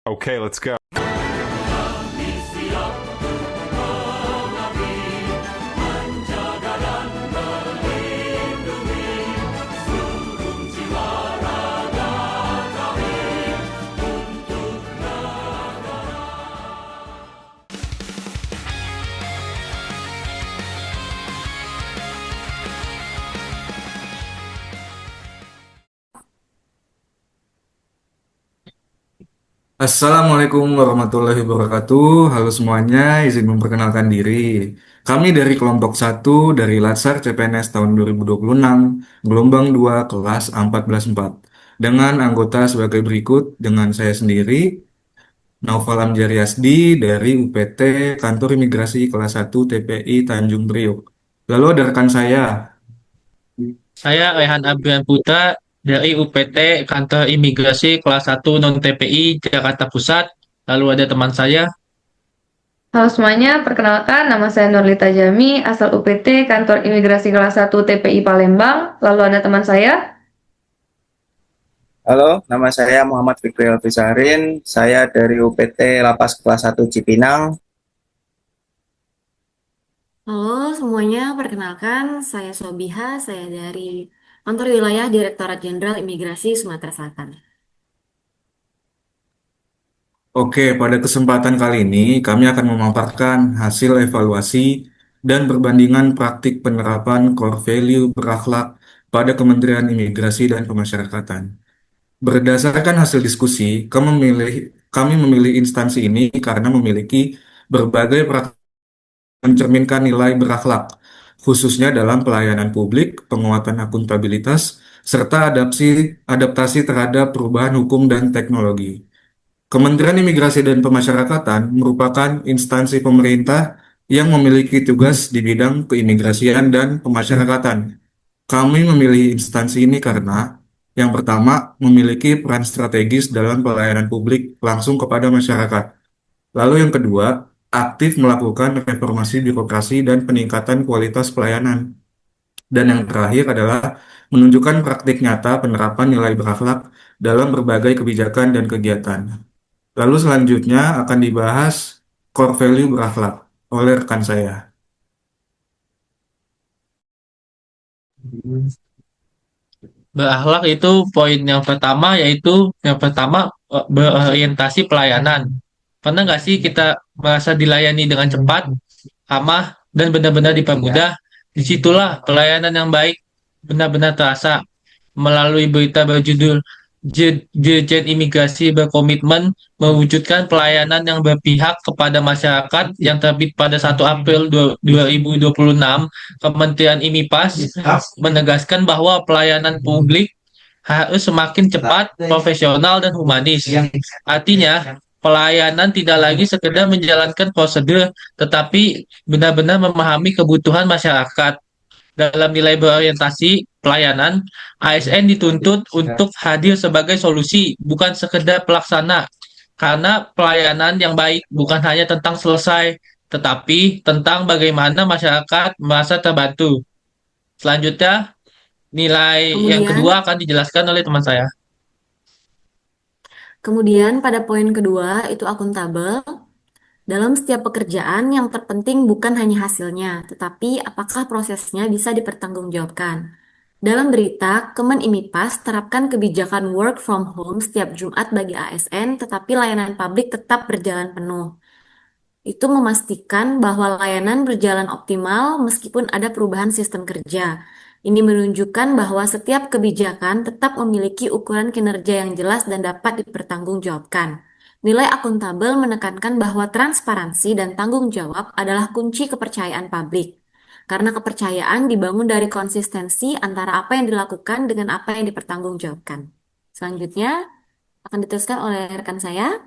Okay, let's go. Assalamualaikum warahmatullahi wabarakatuh. Halo semuanya, izin memperkenalkan diri. Kami dari kelompok satu dari Latsar CPNS tahun 2026, gelombang 2 kelas A144. Dengan anggota sebagai berikut, dengan saya sendiri, Naufal Amjari Asdi dari UPT Kantor Imigrasi kelas 1 TPI Tanjung Priok. Lalu ada rekan saya. Saya Rehan Abrian Putra dari UPT Kantor Imigrasi kelas 1 Non-TPI Jakarta Pusat. Lalu ada teman saya. Halo semuanya, perkenalkan nama saya Nurlita Jami, asal UPT Kantor Imigrasi Kelas 1 TPI Palembang. Lalu ada teman saya. Halo, nama saya Muhammad Fikri Alfisarin. Saya dari UPT Lapas Kelas 1 Cipinang. Halo semuanya, perkenalkan saya Sobiha, saya dari Kantor Wilayah Direktorat Jenderal Imigrasi Sumatera Selatan. Oke, pada kesempatan kali ini kami akan memaparkan hasil evaluasi dan perbandingan praktik penerapan core value berakhlak pada Kementerian Imigrasi dan Pemasyarakatan. Berdasarkan hasil diskusi, kami memilih instansi ini karena memiliki berbagai praktik mencerminkan nilai berakhlak, khususnya dalam pelayanan publik, penguatan akuntabilitas, serta adaptasi terhadap perubahan hukum dan teknologi. Kementerian Imigrasi dan Pemasyarakatan merupakan instansi pemerintah yang memiliki tugas di bidang keimigrasian dan pemasyarakatan. Kami memilih instansi ini karena, yang pertama, memiliki peran strategis dalam pelayanan publik langsung kepada masyarakat. Lalu yang kedua, aktif melakukan reformasi birokrasi dan peningkatan kualitas pelayanan. Dan yang terakhir adalah menunjukkan praktik nyata penerapan nilai berakhlak dalam berbagai kebijakan dan kegiatan. Lalu selanjutnya akan dibahas core value berakhlak oleh rekan saya. Berakhlak itu poin yang pertama, yaitu yang pertama berorientasi pelayanan. Pernah nggak sih kita merasa dilayani dengan cepat, ramah, dan benar-benar dipermudah? Disitulah pelayanan yang baik benar-benar terasa. Melalui berita berjudul Dirjen Imigrasi berkomitmen mewujudkan pelayanan yang berpihak kepada masyarakat yang terbit pada 1 April 2026, Kementerian IMIPAS menegaskan bahwa pelayanan publik harus semakin cepat, profesional, dan humanis. Artinya, pelayanan tidak lagi sekedar menjalankan prosedur, tetapi benar-benar memahami kebutuhan masyarakat. Dalam nilai berorientasi pelayanan, ASN dituntut untuk hadir sebagai solusi, bukan sekedar pelaksana. Karena pelayanan yang baik bukan hanya tentang selesai, tetapi tentang bagaimana masyarakat merasa terbantu. Selanjutnya, nilai yang Kemudian, kedua akan dijelaskan oleh teman saya. kemudian pada poin kedua itu akuntabel. Dalam setiap pekerjaan yang terpenting bukan hanya hasilnya, tetapi apakah prosesnya bisa dipertanggungjawabkan. Dalam berita, Kemen IMIPAS terapkan kebijakan work from home setiap Jumat bagi ASN, tetapi layanan publik tetap berjalan penuh. Itu memastikan bahwa layanan berjalan optimal meskipun ada perubahan sistem kerja. Ini menunjukkan bahwa setiap kebijakan tetap memiliki ukuran kinerja yang jelas dan dapat dipertanggungjawabkan. Nilai akuntabel menekankan bahwa transparansi dan tanggung jawab adalah kunci kepercayaan publik. Karena kepercayaan dibangun dari konsistensi antara apa yang dilakukan dengan apa yang dipertanggungjawabkan. Selanjutnya akan diteruskan oleh rekan saya.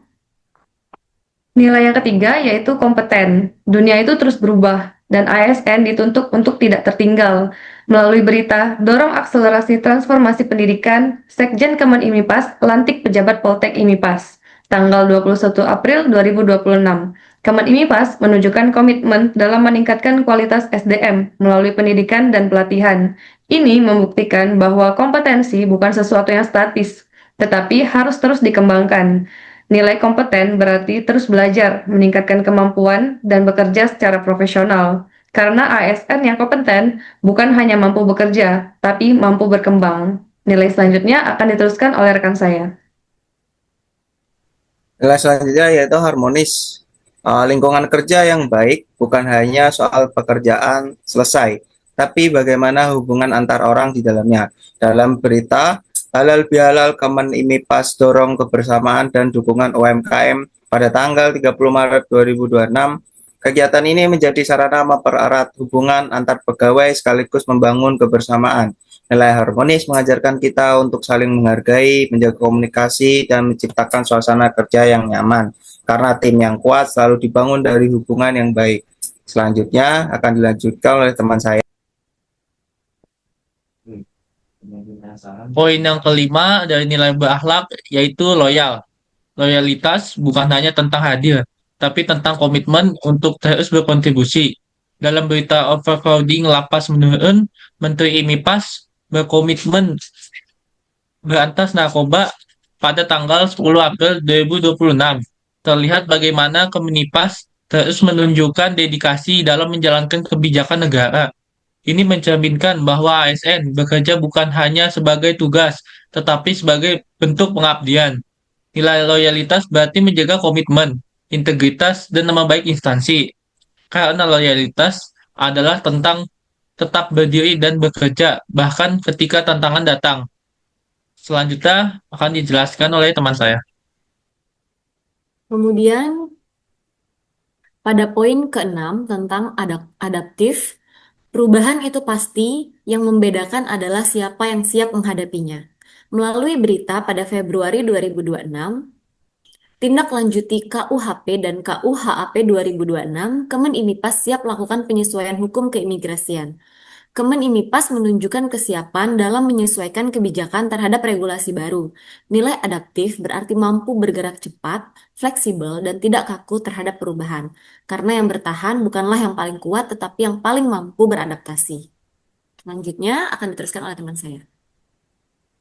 Nilai yang ketiga yaitu kompeten. Dunia itu terus berubah dan ASN dituntut untuk tidak tertinggal. Melalui berita, dorong akselerasi transformasi pendidikan, Sekjen Kemen IMIPAS lantik pejabat Poltek IMIPAS. Tanggal 21 April 2026. Kemen IMIPAS menunjukkan komitmen dalam meningkatkan kualitas SDM melalui pendidikan dan pelatihan. Ini membuktikan bahwa kompetensi bukan sesuatu yang statis, tetapi harus terus dikembangkan. Nilai kompeten berarti terus belajar, meningkatkan kemampuan, dan bekerja secara profesional. Karena ASN yang kompeten bukan hanya mampu bekerja, tapi mampu berkembang. Nilai selanjutnya akan diteruskan oleh rekan saya. Nilai selanjutnya yaitu harmonis. Lingkungan kerja yang baik bukan hanya soal pekerjaan selesai, tapi bagaimana hubungan antar orang di dalamnya. Dalam berita, Halal Bihalal Kemen IMIPAS dorong kebersamaan dan dukungan UMKM pada tanggal 30 Maret 2026. Kegiatan ini menjadi sarana mempererat hubungan antar pegawai sekaligus membangun kebersamaan. Nilai harmonis mengajarkan kita untuk saling menghargai, menjaga komunikasi, dan menciptakan suasana kerja yang nyaman. Karena tim yang kuat selalu dibangun dari hubungan yang baik. Selanjutnya akan dilanjutkan oleh teman saya. Poin yang kelima dari nilai berakhlak yaitu loyal. Loyalitas bukan hanya tentang hadir, tapi tentang komitmen untuk terus berkontribusi. Dalam berita overcrowding lapas menurun, Menteri IMIPAS berkomitmen berantas narkoba pada tanggal 10 April 2026. Terlihat bagaimana Kemenipas terus menunjukkan dedikasi dalam menjalankan kebijakan negara. Ini mencerminkan bahwa ASN bekerja bukan hanya sebagai tugas, tetapi sebagai bentuk pengabdian. Nilai loyalitas berarti menjaga komitmen, integritas, dan nama baik instansi. Karena loyalitas adalah tentang tetap berdiri dan bekerja, bahkan ketika tantangan datang. Selanjutnya akan dijelaskan oleh teman saya. Kemudian pada poin keenam tentang adaptif, perubahan itu pasti, yang membedakan adalah siapa yang siap menghadapinya. Melalui berita pada Februari 2026, tindak lanjuti KUHP dan KUHAP 2026, Kemen IMIPAS siap melakukan penyesuaian hukum keimigrasian. Kemen IMIPAS menunjukkan kesiapan dalam menyesuaikan kebijakan terhadap regulasi baru. Nilai adaptif berarti mampu bergerak cepat, fleksibel, dan tidak kaku terhadap perubahan. Karena yang bertahan bukanlah yang paling kuat, tetapi yang paling mampu beradaptasi. Selanjutnya akan diteruskan oleh teman saya.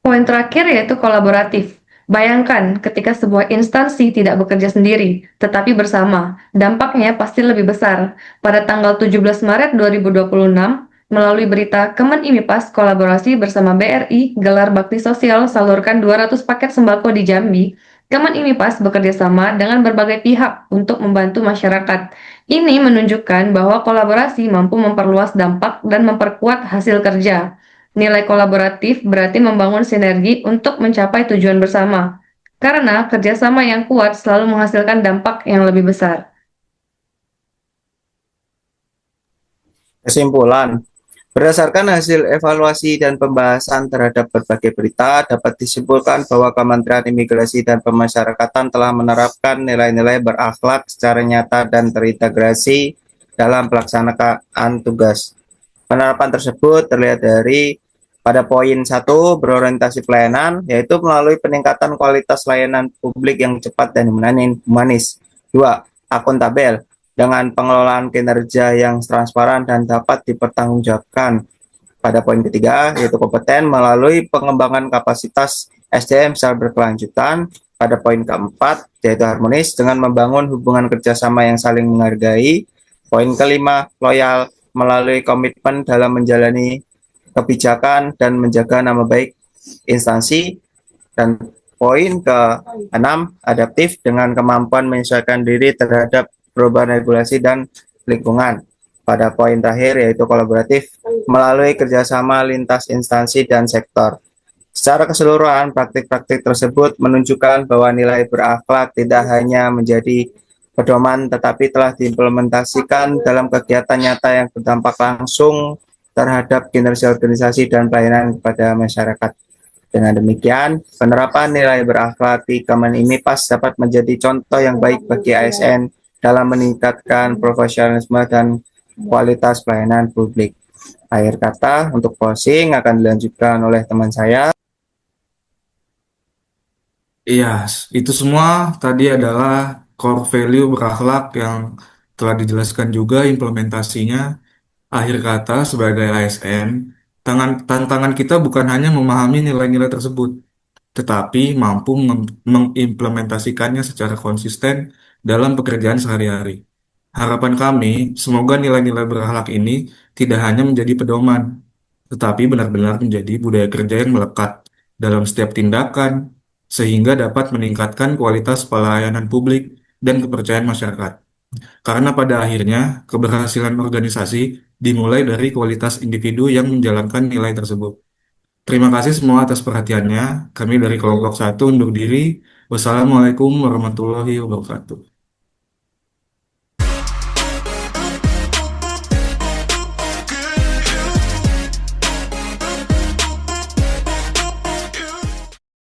Poin terakhir yaitu kolaboratif. Bayangkan ketika sebuah instansi tidak bekerja sendiri, tetapi bersama, dampaknya pasti lebih besar. Pada tanggal 17 Maret 2026, melalui berita Kemen IMIPAS kolaborasi bersama BRI gelar bakti sosial salurkan 200 paket sembako di Jambi, Kemen IMIPAS bekerja sama dengan berbagai pihak untuk membantu masyarakat. Ini menunjukkan bahwa kolaborasi mampu memperluas dampak dan memperkuat hasil kerja. Nilai kolaboratif berarti membangun sinergi untuk mencapai tujuan bersama, karena kerjasama yang kuat selalu menghasilkan dampak yang lebih besar. Kesimpulan, berdasarkan hasil evaluasi dan pembahasan terhadap berbagai berita, dapat disimpulkan bahwa Kementerian Imigrasi dan Pemasyarakatan telah menerapkan nilai-nilai berakhlak secara nyata dan terintegrasi dalam pelaksanaan tugas. Penerapan tersebut terlihat dari pada poin 1 berorientasi pelayanan, yaitu melalui peningkatan kualitas layanan publik yang cepat dan humanis. 2. Akuntabel, dengan pengelolaan kinerja yang transparan dan dapat dipertanggungjawabkan. Pada poin ketiga, yaitu kompeten melalui pengembangan kapasitas SDM secara berkelanjutan. Pada poin keempat, yaitu harmonis dengan membangun hubungan kerjasama yang saling menghargai. Poin kelima, loyal melalui komitmen dalam menjalani kebijakan dan menjaga nama baik instansi. Dan poin ke-6, adaptif dengan kemampuan menyesuaikan diri terhadap perubahan regulasi dan lingkungan. Pada poin terakhir yaitu kolaboratif melalui kerjasama lintas instansi dan sektor. Secara keseluruhan, praktik-praktik tersebut menunjukkan bahwa nilai berakhlak tidak hanya menjadi pedoman tetapi telah diimplementasikan dalam kegiatan nyata yang berdampak langsung terhadap kinerja organisasi dan pelayanan kepada masyarakat. Dengan demikian, penerapan nilai berakhlak di Kemen IMIPAS dapat menjadi contoh yang baik bagi ASN dalam meningkatkan profesionalisme dan kualitas pelayanan publik. Akhir kata, untuk closing akan dilanjutkan oleh teman saya. Iya, itu semua tadi adalah core value berakhlak yang telah dijelaskan juga implementasinya. Akhir kata, sebagai ASN, tantangan kita bukan hanya memahami nilai-nilai tersebut, tetapi mampu mengimplementasikannya secara konsisten dalam pekerjaan sehari-hari. Harapan kami, semoga nilai-nilai berakhlak ini tidak hanya menjadi pedoman, tetapi benar-benar menjadi budaya kerja yang melekat dalam setiap tindakan, sehingga dapat meningkatkan kualitas pelayanan publik dan kepercayaan masyarakat. Karena pada akhirnya, keberhasilan organisasi dimulai dari kualitas individu yang menjalankan nilai tersebut. Terima kasih semua atas perhatiannya. Kami dari kelompok 1 undur diri. Wassalamualaikum warahmatullahi wabarakatuh.